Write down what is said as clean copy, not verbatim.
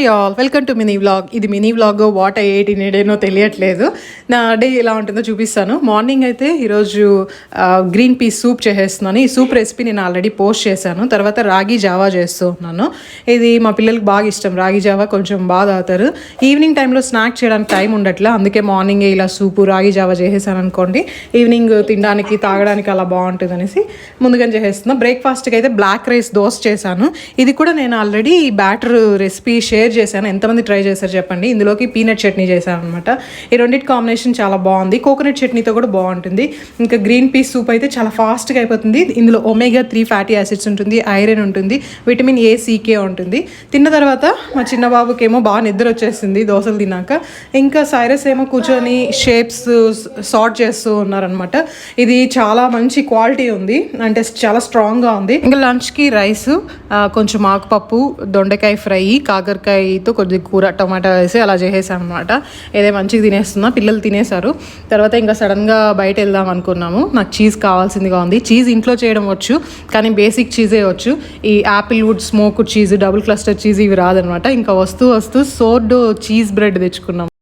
Hi all, welcome to mini vlog. ఇది mini vlog what I ate in a డేనో తెలియట్లేదు. నా day ఎలా ఉంటుందో చూపిస్తాను. మార్నింగ్ అయితే ఈరోజు గ్రీన్ పీస్ సూప్ చేసేస్తున్నాను. ఈ సూప్ రెసిపీ నేను ఆల్రెడీ పోస్ట్ చేశాను. తర్వాత రాగి జావా చేస్తూ ఉన్నాను. ఇది మా పిల్లలకి బాగా ఇష్టం. రాగి జావా కొంచెం బాగా తాగుతారు. ఈవినింగ్ టైంలో స్నాక్ చేయడానికి టైం ఉండట్లా, అందుకే మార్నింగే ఇలా సూపు రాగి జావా చేసేసాను అనుకోండి. ఈవినింగ్ తినడానికి తాగడానికి అలా బాగుంటుంది అనేసి ముందుగానే చేసేస్తున్నాను. బ్రేక్ఫాస్ట్కి అయితే బ్లాక్ రైస్ దోశ చేశాను. ఇది కూడా నేను ఆల్రెడీ బ్యాటర్ రెసిపీ షేర్ చేశాను. ఎంతమంది ట్రై చేశారు చెప్పండి. ఇందులోకి పీనట్ చట్నీ చేశాను అనమాట. ఈ రెండింటి కాంబినేషన్ చాలా బాగుంది. కోకోనట్ చట్నీతో కూడా బాగుంటుంది. ఇంకా గ్రీన్ పీస్ సూప్ అయితే చాలా ఫాస్ట్గా అయిపోతుంది. ఇందులో ఒమేగా 3 ఫ్యాటీ యాసిడ్స్ ఉంటుంది, ఐరన్ ఉంటుంది, విటమిన్ ఏ, సీకే ఉంటుంది. తిన్న తర్వాత మా చిన్న బాబుకి ఏమో బాగా నిద్ర వచ్చేసింది దోశలు తిన్నాక. ఇంకా సైరస్ ఏమో కూర్చొని షేప్స్ సార్ట్ చేస్తూ ఉన్నారనమాట. ఇది చాలా మంచి క్వాలిటీ ఉంది, అంటే చాలా స్ట్రాంగ్గా ఉంది. ఇంకా లంచ్కి రైస్, కొంచెం ఆకుపప్పు, దొండకాయ ఫ్రై, కాకరకాయతో కొద్దిగా కూర, టమాటా వేసి అలా చేసేసాను అనమాట. ఏదో మంచిగా తినేస్తున్నా. పిల్లలు తినేశారు. తర్వాత ఇంకా సడన్గా బయట వెళ్దాం అనుకున్నాము. నాకు చీజ్ కావాల్సిందిగా ఉంది. చీజ్ ఇంట్లో చేయడం వచ్చు, కానీ బేసిక్ చీజే వచ్చు. ఈ apple wood smoked cheese, double Gloucester cheese ఇవి రాదనమాట. ఇంకా వస్తూ సోర్డ్ చీజ్ బ్రెడ్ తెచ్చుకున్నాం.